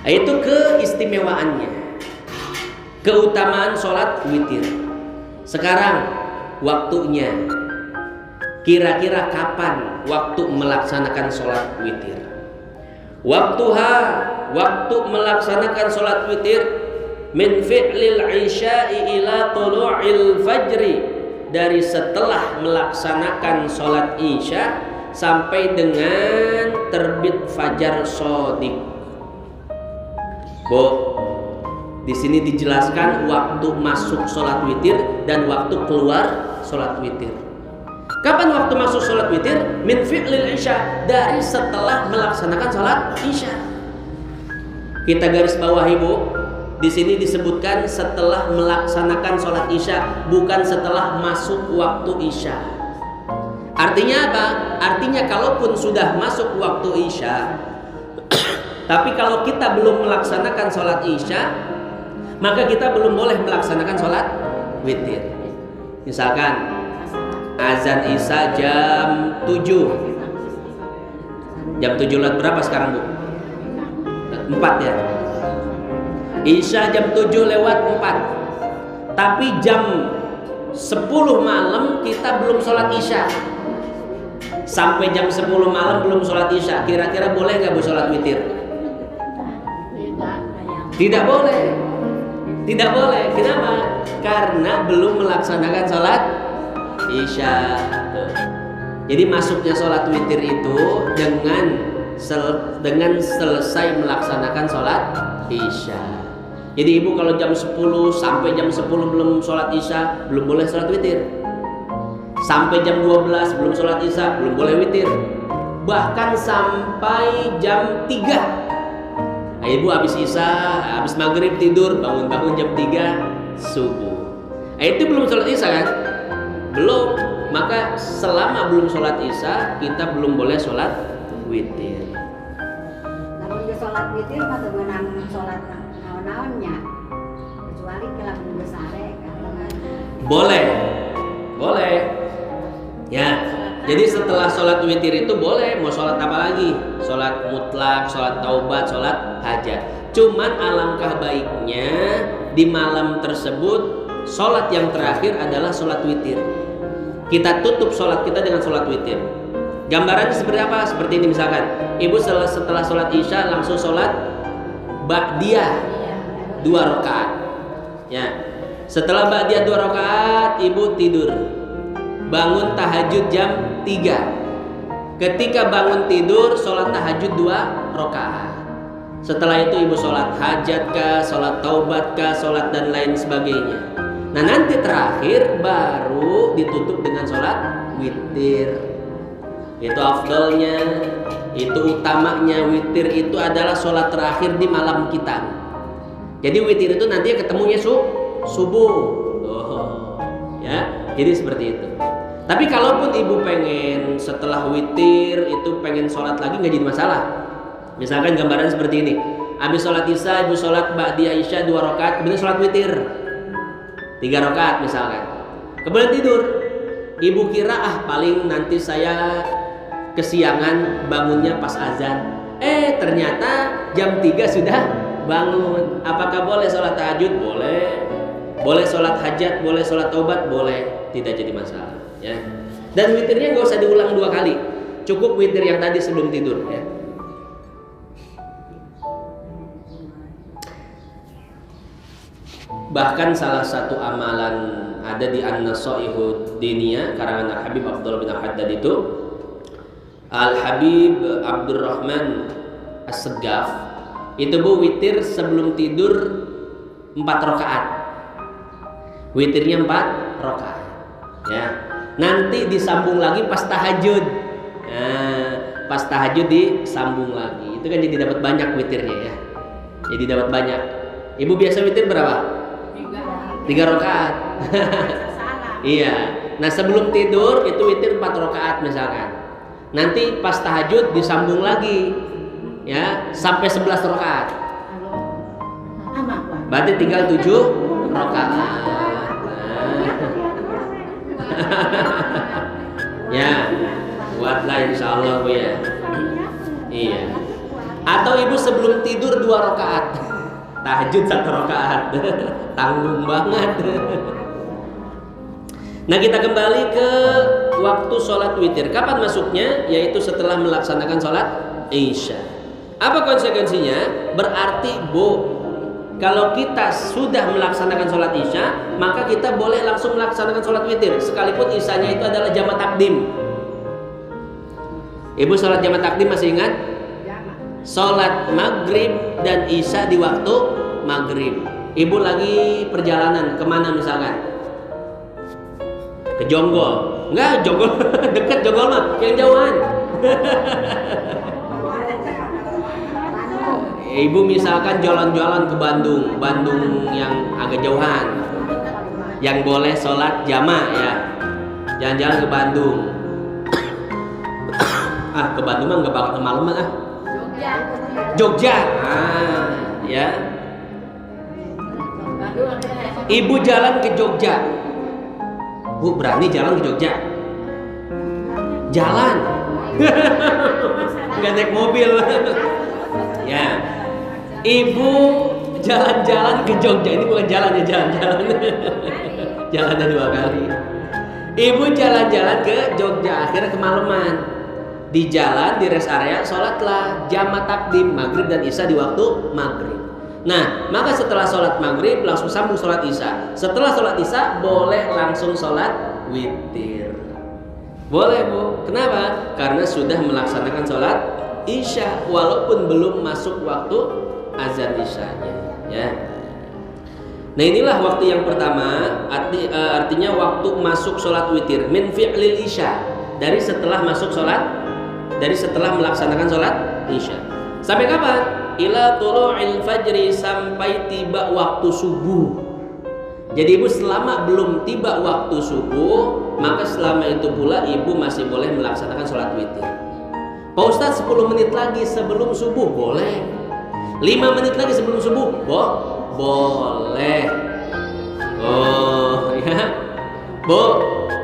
Itu keistimewaannya, keutamaan sholat witir. Sekarang waktunya, kira-kira kapan waktu melaksanakan sholat witir? Waktu melaksanakan sholat witir min fi'lil isya'i ila tulu'il fajri, dari setelah melaksanakan sholat isya sampai dengan terbit fajar shodiq. Bu, di sini dijelaskan waktu masuk sholat witir dan waktu keluar sholat witir. Kapan waktu masuk sholat witir? Min fi'lil isya, dari setelah melaksanakan sholat isya. Kita garis bawahi, Bu. Di sini disebutkan setelah melaksanakan sholat isya, bukan setelah masuk waktu isya. Artinya apa? Artinya kalaupun sudah masuk waktu isya, tapi kalau kita belum melaksanakan sholat isya, maka kita belum boleh melaksanakan sholat witir. Misalkan azan isya jam 7. Jam 7 lewat berapa sekarang, Bu? 4 ya. Isya jam 7 lewat 4. Tapi jam 10 malam kita belum sholat isya. Sampai jam 10 malam belum sholat isya. Kira-kira boleh nggak, Bu, sholat witir? Tidak boleh. Tidak boleh. Kenapa? Karena belum melaksanakan sholat isya. Jadi masuknya sholat witir itu dengan selesai melaksanakan sholat isya. Jadi ibu kalau jam 10 sampai jam 10 belum sholat isya, belum boleh sholat witir. Sampai jam 12 belum sholat isya, belum boleh witir. Bahkan sampai jam 3. Nah, ibu habis isya, habis maghrib tidur, bangun-bangun jam 3 subuh. Nah, itu belum sholat isya kan? Belum. Maka selama belum sholat isya, kita belum boleh sholat witir. Kalau dia sholat witir, maka menang sholat naon-naonnya, kecuali kalau minggu sare kan. Boleh, boleh. Ya. Jadi setelah sholat witir itu boleh mau sholat apa lagi? Sholat mutlak, sholat taubat, sholat hajat. Cuman alangkah baiknya di malam tersebut sholat yang terakhir adalah sholat witir. Kita tutup sholat kita dengan sholat witir. Gambarannya seperti apa? Seperti ini misalkan, ibu setelah sholat isya langsung sholat ba'diyah 2 rakaat. Ya. Setelah ba'diyah 2 rakaat, ibu tidur. Bangun tahajud jam 3. Ketika bangun tidur, sholat tahajud 2 rakaat. Setelah itu ibu sholat hajat kah, sholat taubat kah, sholat dan lain sebagainya. Nah nanti terakhir baru ditutup dengan sholat witir. Itu afdalnya, itu utamanya. Witir itu adalah sholat terakhir di malam kita. Jadi witir itu nanti ketemunya subuh. Ya, jadi seperti itu. Tapi kalaupun ibu pengen setelah witir itu pengen sholat lagi, nggak jadi masalah. Misalkan gambaran seperti ini, habis sholat isya ibu sholat ba'diyah isya 2 rakaat, kemudian sholat witir 3 rakaat misalkan, kemudian tidur. Ibu kira paling nanti saya kesiangan bangunnya pas azan, ternyata jam 3 sudah bangun. Apakah boleh sholat tahajud? Boleh. Boleh sholat hajat, boleh sholat taubat, boleh, tidak jadi masalah. Ya. Dan witirnya nggak usah diulang 2 kali, cukup witir yang tadi sebelum tidur. Ya. Bahkan salah satu amalan ada di An-Nasaihud Diniyah karangan Al-Habib Abdullah bin Haddad itu, Al-Habib Abdurrahman As-Segaf itu, Bu, witir sebelum tidur 4 rakaat. Witirnya 4 rakaat. Ya. Nanti disambung lagi pas tahajud. Nah, pas tahajud disambung lagi. Itu kan jadi dapat banyak witirnya ya. Jadi dapat banyak. Ibu biasa witir berapa? 3 rakaat. Iya. Nah, sebelum tidur itu witir 4 rakaat misalkan. Nanti pas tahajud disambung lagi. Ya, sampai 11 rakaat. Berarti tinggal 7 rakaat. Ya, buatlah insya Allah, Bu ya. Iya. Atau ibu sebelum tidur 2 rakaat. Tahajud 1 rakaat. Tanggung banget. Nah, kita kembali ke waktu sholat witir. Kapan masuknya? Yaitu setelah melaksanakan sholat Isya. Apa konsekuensinya? Berarti kalau kita sudah melaksanakan sholat Isya, maka kita boleh langsung melaksanakan sholat witir, sekalipun Isyanya itu adalah jamak takdim. Ibu sholat jamak takdim masih ingat? Sholat maghrib dan Isya di waktu maghrib. Ibu lagi perjalanan kemana misalkan? Ke Jonggol. Enggak, Jonggol deket, Jonggol mah yang jauhan. Ibu misalkan jalan-jalan ke Bandung yang agak jauhan, yang boleh sholat jamaah ya, jalan-jalan ke Bandung. Ke Bandung mah nggak bakal kemalaman Jogja, ya. Ibu jalan ke Jogja. Bu, berani jalan ke Jogja? Jalan. Nggak naik mobil. Ya. Ibu jalan-jalan ke Jogja. Ini bukan jalan ya, jalan-jalan. Jalannya 2 kali. Ibu jalan-jalan ke Jogja, akhirnya kemalaman. Di jalan, di rest area, sholatlah jamak takdim maghrib dan isya di waktu maghrib. Nah, maka setelah sholat maghrib langsung sambung sholat isya. Setelah sholat isya boleh langsung sholat witir. Boleh bu. Kenapa? Karena sudah melaksanakan sholat isya walaupun belum masuk waktu azan isyanya. Ya. Nah, inilah waktu yang pertama. Artinya waktu masuk sholat witir min fi'lil isya, dari setelah melaksanakan sholat isya. Sampai kapan? Ila tulu'il fajri, sampai tiba waktu subuh. Jadi ibu selama belum tiba waktu subuh, maka selama itu pula ibu masih boleh melaksanakan sholat witir. Pak Ustadz 10 menit lagi sebelum subuh boleh, 5 menit lagi sebelum subuh boleh. Oh ya,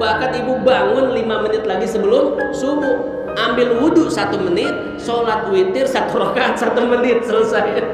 bahkan ibu bangun 5 menit lagi sebelum subuh, ambil wudhu 1 menit, sholat witir 1 rakaat 1 menit, selesai.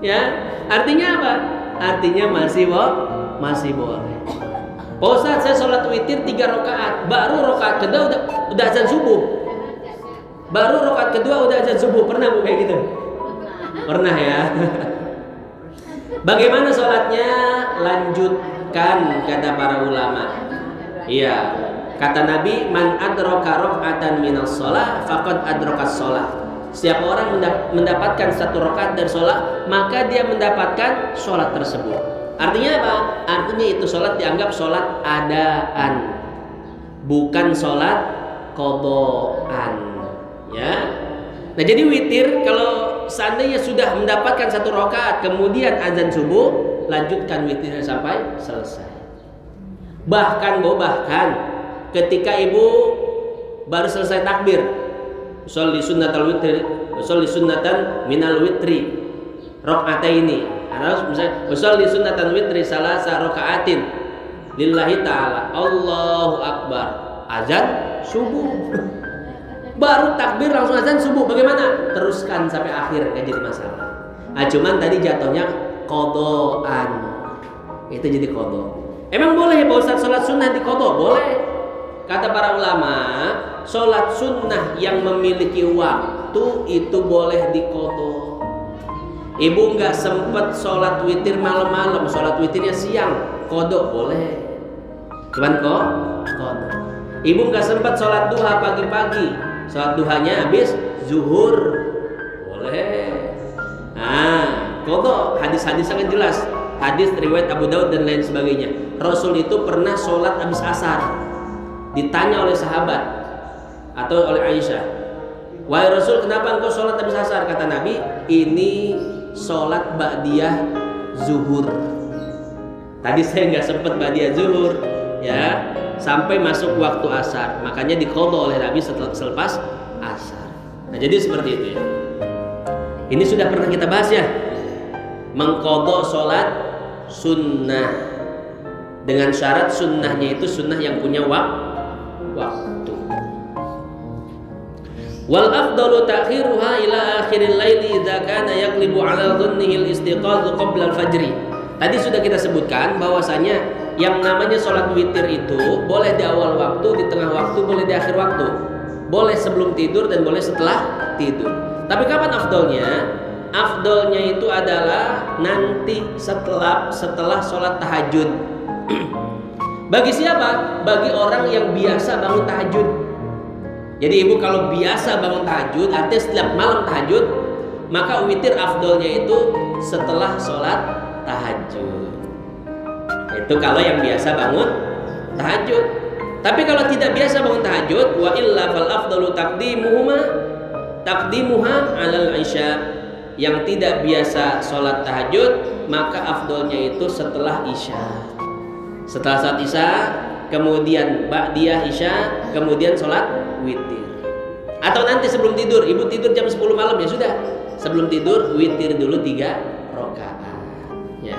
Ya, artinya apa? Artinya masih boleh. Pak Ustadz, saya sholat witir 3 rakaat, baru rakaat kedua udah azan subuh. Baru rakaat kedua udah azan subuh. Pernah bu kayak gitu? Pernah ya. Bagaimana sholatnya? Lanjutkan, kata para ulama. Iya. Kata Nabi, man adraka raka'atan minas shalah faqad adrakas shalah. Setiap orang mendapatkan 1 rakaat dari sholat, maka dia mendapatkan sholat tersebut. Artinya apa? Artinya itu sholat dianggap sholat adaan, bukan sholat qadaan. Ya. Nah, jadi witir kalau seandainya sudah mendapatkan 1 rakaat kemudian azan subuh, lanjutkan witirnya sampai selesai. Bahkan ketika ibu baru selesai takbir, sholli sunnatan minal witri raka'ataini, atau misalnya sholli sunnatan witri salasa raka'atin lillahi ta'ala, Allahu akbar, azan subuh. Baru takbir langsung azan subuh, bagaimana? Teruskan sampai akhir, nggak jadi masalah. Cuman tadi jatuhnya qadaan, itu jadi qada. Emang boleh ya Pak Ustadz sholat sunnah di qada? Boleh. Kata para ulama, sholat sunnah yang memiliki waktu itu boleh di qada. Ibu nggak sempet sholat witir malam-malam, sholat witirnya siang, qada boleh. Cuman qada. Ibu nggak sempet sholat duha pagi-pagi, sholat duhanya habis zuhur, boleh. Qada. Hadis-hadis sangat jelas. Hadis riwayat Abu Daud dan lain sebagainya. Rasul itu pernah sholat habis asar. Ditanya oleh sahabat atau oleh Aisyah, wahai Rasul, kenapa engkau sholat habis asar? Kata Nabi, ini sholat ba'diyah zuhur. Tadi saya nggak sempat ba'diyah zuhur, ya, sampai masuk waktu asar. Makanya diqadha oleh Nabi selepas asar. Nah, jadi seperti itu ya. Ini sudah pernah kita bahas ya, mengqadha sholat sunnah dengan syarat sunnahnya itu sunnah yang punya waktu. Wal afdalu ta'khiruha ila akhiril laili idza kana yaglibu 'ala dhannihi al-istiqadhu qabla al-fajri. Tadi sudah kita sebutkan bahwasanya yang namanya sholat witir itu boleh di awal waktu, di tengah waktu, boleh di akhir waktu. Boleh sebelum tidur dan boleh setelah tidur. Tapi kapan afdolnya? Afdolnya itu adalah nanti setelah sholat tahajud. Bagi siapa? Bagi orang yang biasa bangun tahajud. Jadi ibu kalau biasa bangun tahajud, artinya setiap malam tahajud, maka witir afdolnya itu setelah sholat tahajud. Itu kalau yang biasa bangun tahajud. Tapi kalau tidak biasa bangun tahajud, wa illa fal afdalu taqdimuha 'alal isya. Yang tidak biasa sholat tahajud, maka afdolnya itu setelah isya. Setelah sholat isya, kemudian ba'diyah isya, kemudian sholat witir. Atau nanti sebelum tidur, ibu tidur jam 10 malam ya sudah. Sebelum tidur witir dulu 3 rakaat. Ya.